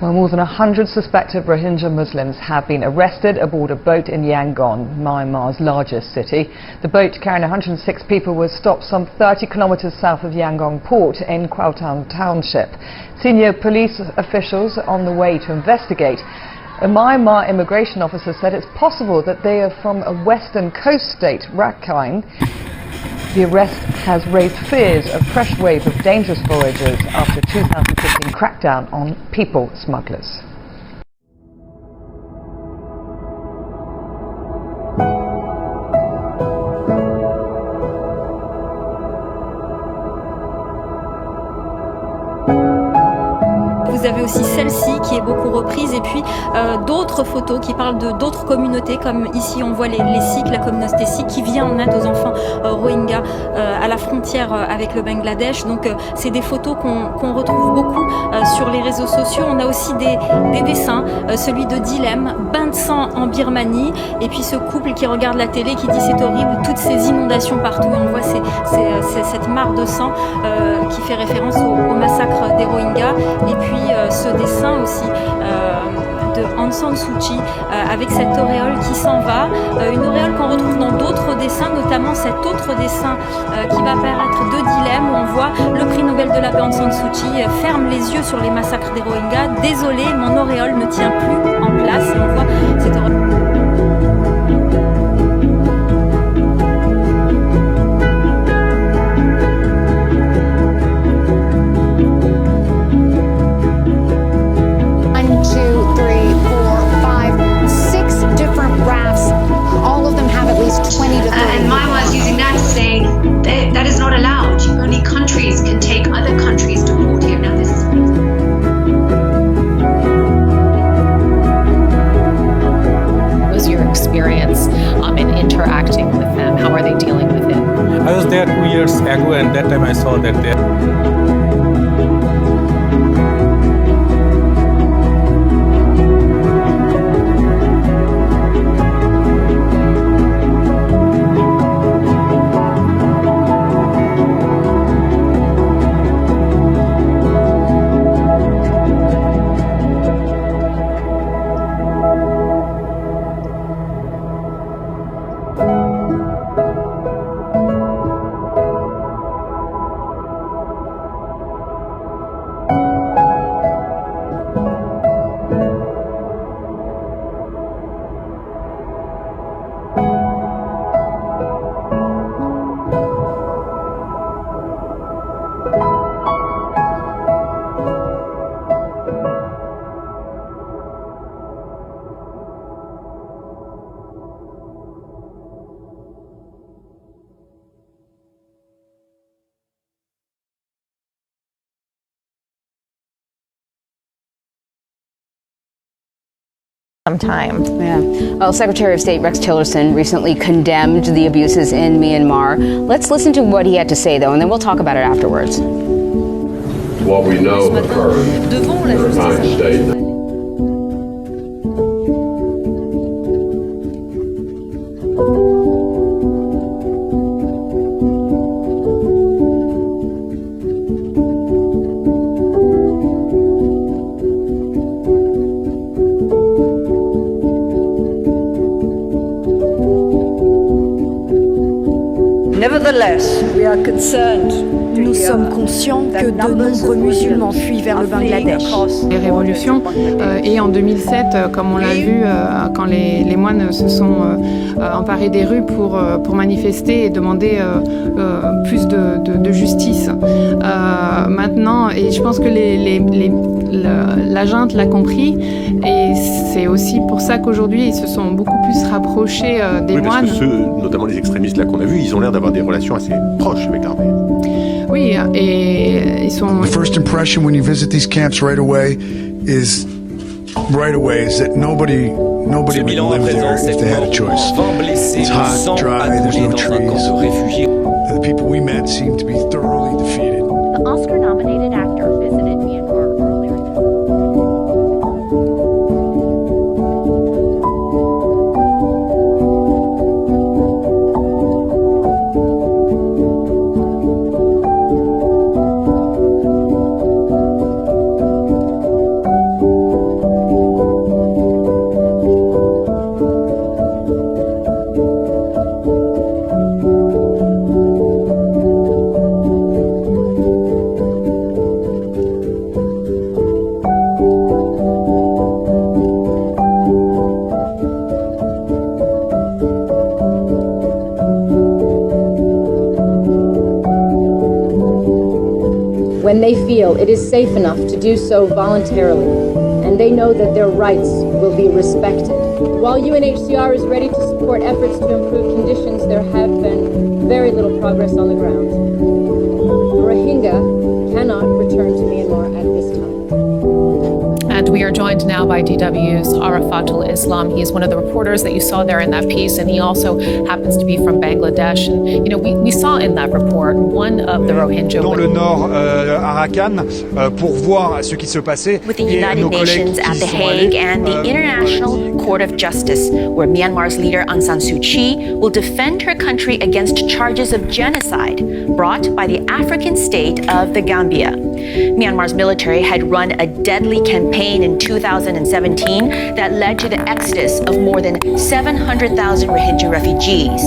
Well, more than 100 suspected Rohingya Muslims have been arrested aboard a boat in Yangon, Myanmar's largest city. The boat carrying 106 people was stopped some 30 kilometers south of Yangon port in Kwaltown Township. Senior police officials on the way to investigate. A Myanmar immigration officer said it's possible that they are from a western coast state, Rakhine. The arrest has raised fears of fresh wave of dangerous voyagers after 2015 crackdown on people smugglers. Vous avez aussi celle-ci qui est beaucoup reprise et puis d'autres photos qui parlent de d'autres communautés, comme ici on voit les Sikhs, la communauté sikh qui vient en aide aux enfants Rohingyas à la frontière avec le Bangladesh. Donc c'est des photos qu'on retrouve beaucoup sur les réseaux sociaux. On a aussi des dessins, celui de Dilem, bain de sang en Birmanie, et puis ce couple qui regarde la télé qui dit c'est horrible, toutes ces inondations partout, et on voit cette mare de sang qui fait référence au massacre des Rohingyas. Et puis ce dessin aussi de Aung San Suu Kyi avec cette auréole qui s'en va, une auréole qu'on retrouve dans d'autres dessins, notamment cet autre dessin qui va apparaître de Dilem où on voit le prix Nobel de la paix Aung San Suu Kyi ferme les yeux sur les massacres des Rohingyas. Désolé, mon auréole ne tient plus en place, et on voit cette auréole. And Myanmar is using that to say that is not allowed. Only countries can take other countries to court here. Now this is. What was your experience in interacting with them? How are they dealing with it? I was there 2 years ago, and that time I saw that they. Some time. Yeah. Well, Secretary of State Rex Tillerson recently condemned the abuses in Myanmar. Let's listen to what he had to say, though, and then we'll talk about it afterwards. What we know occurred in Rakhine State. Nous sommes conscients que de nombreux musulmans fuient vers le Bangladesh. Les révolutions et en 2007, comme on l'a vu, quand les moines se sont emparés des rues pour manifester et demander plus de justice. Maintenant, et je pense que la junte l'a compris, et c'est aussi pour ça qu'aujourd'hui ils se sont beaucoup plus rapprochés des moines. Parce que ceux, notamment les extrémistes là qu'on a vus, ils ont l'air d'avoir des relations assez proches avec l'armée. Oui, et ils sont. The first impression when you visit these camps right away is that nobody would live there if they had a choice. It's hot, dry, there's no trees. The people we met seemed to be thoroughly defeated. The Oscar-nominated actor visited Myanmar earlier. they feel it is safe enough to do so voluntarily, and they know that their rights will be respected. While UNHCR is ready to support efforts to improve conditions, there have been very little progress on the ground. The Rohingya cannot return to Myanmar at this time. And we are joined now by DW's Arafatul Islam. He is one of the reporters that you saw there in that piece, and he also happens to be from Bangladesh. And, you know, we saw in that report one of the Rohingya... Dans le nord Arakan, pour voir ce qui se passait. With the United Nations at The Hague and the International Court of Justice, where Myanmar's leader Aung San Suu Kyi will defend her country against charges of genocide brought by the African state of the Gambia. Myanmar's military had run a deadly campaign in 2017 that led to the exodus of more than 700,000 Rohingya refugees.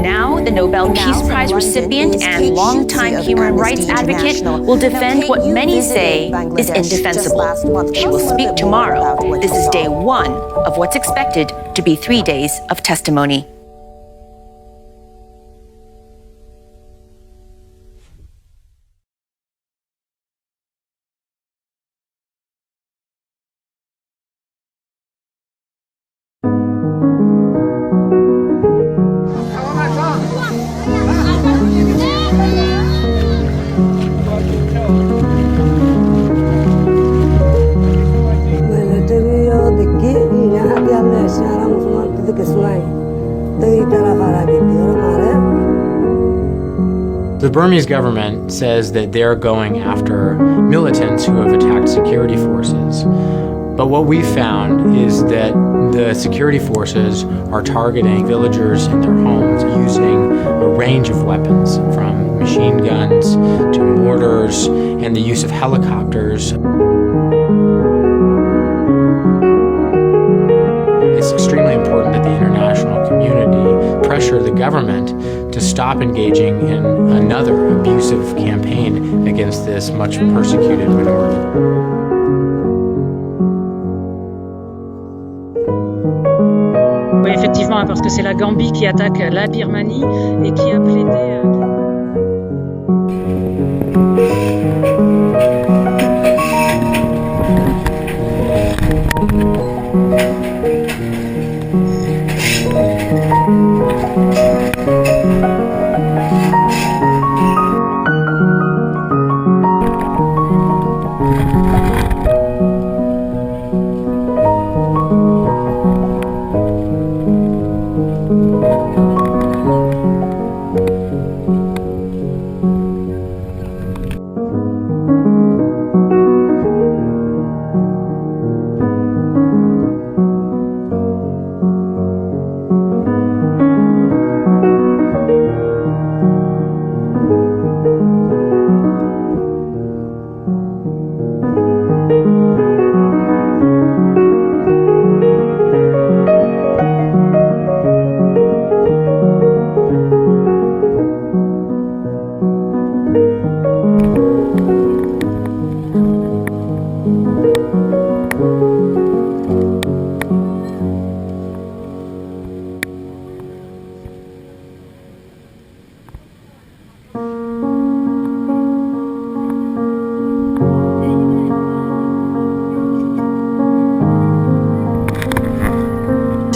Now, the Nobel Peace Prize recipient and longtime human rights advocate will defend what many say is indefensible. She will speak tomorrow. This is day one of what's expected to be 3 days of testimony. The Burmese government says that they're going after militants who have attacked security forces. But what we've found is that the security forces are targeting villagers in their homes using a range of weapons, from machine guns to mortars and the use of helicopters. It's extremely important that the international community pressure the government to stop engaging in another abusive campaign against this much persecuted minority. Oui, effectivement, parce que c'est la Gambie qui attaque la Birmanie et qui a plaidé...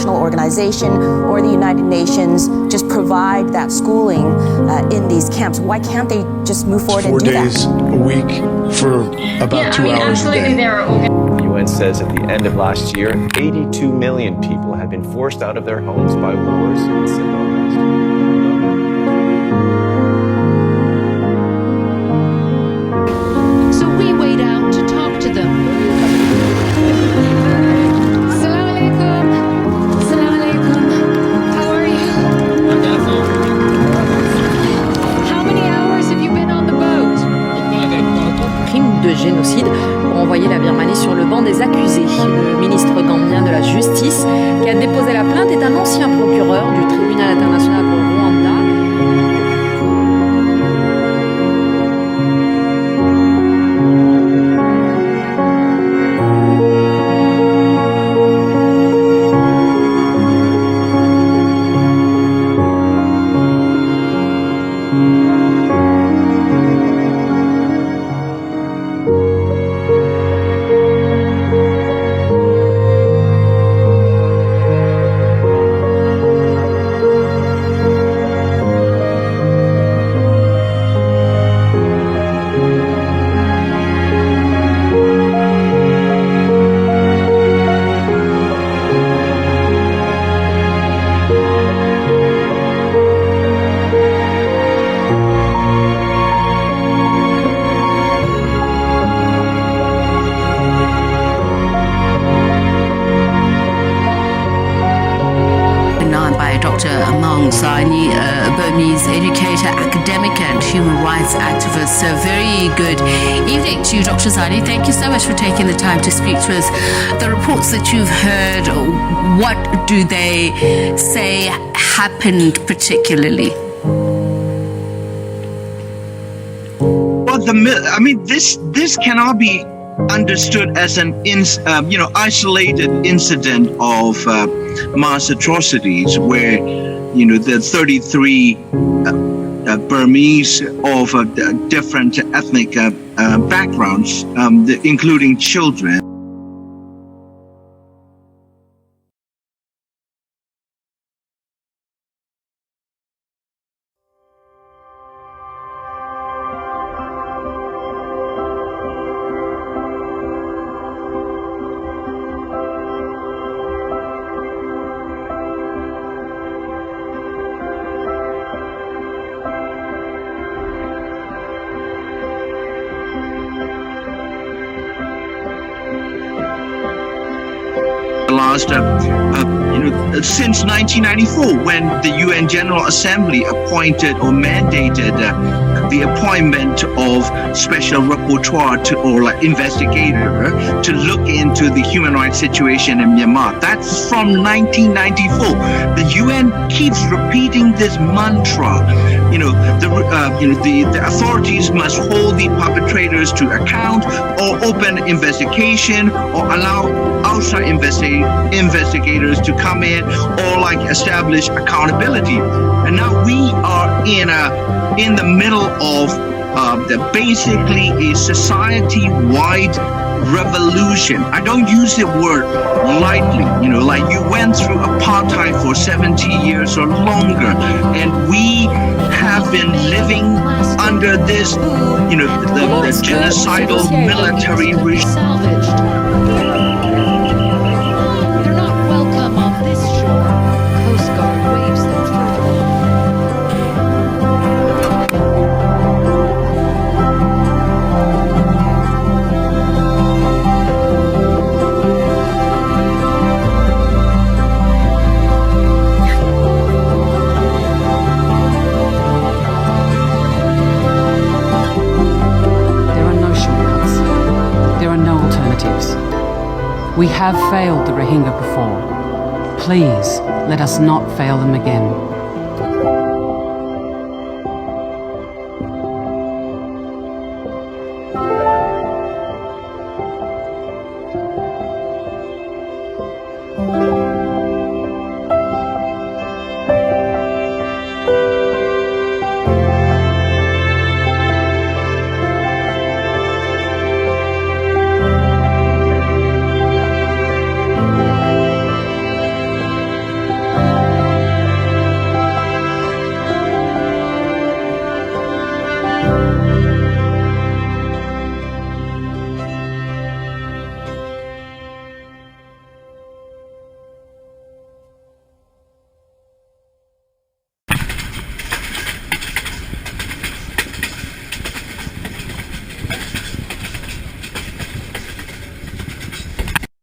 Organization or the United Nations just provide that schooling in these camps? Why can't they just move forward and do that? 4 days a week for about 2 hours a day. The UN says at the end of last year, 82 million people had been forced out of their homes by wars and civil unrest. So we wait out to talk to them. De génocide pour envoyer la Birmanie sur le banc des accusés. Le ministre gambien de la Justice qui a déposé la plainte est un ancien procureur du tribunal international pour le Rwanda. Dr. Maung Saini, a Burmese educator, academic and human rights activist. So very good evening to you, Dr. Saini. Thank you so much for taking the time to speak to us. The reports that you've heard, what do they say happened particularly? Well, this cannot be understood as an isolated incident of mass atrocities where the 33 Burmese of different ethnic backgrounds, including children. Since 1994, when the UN General Assembly appointed or mandated the appointment of special rapporteur or investigator to look into the human rights situation in Myanmar. That's from 1994. The UN keeps repeating this mantra. The authorities must hold the perpetrators to account, or open investigation, or allow outside investigators to come in, or establish accountability. And now we are in the middle of basically a society-wide revolution. I don't use the word lightly. You went through apartheid for 70 years or longer, and we have been living under this, the genocidal military regime. We have failed the Rohingya before. Please, let us not fail them again.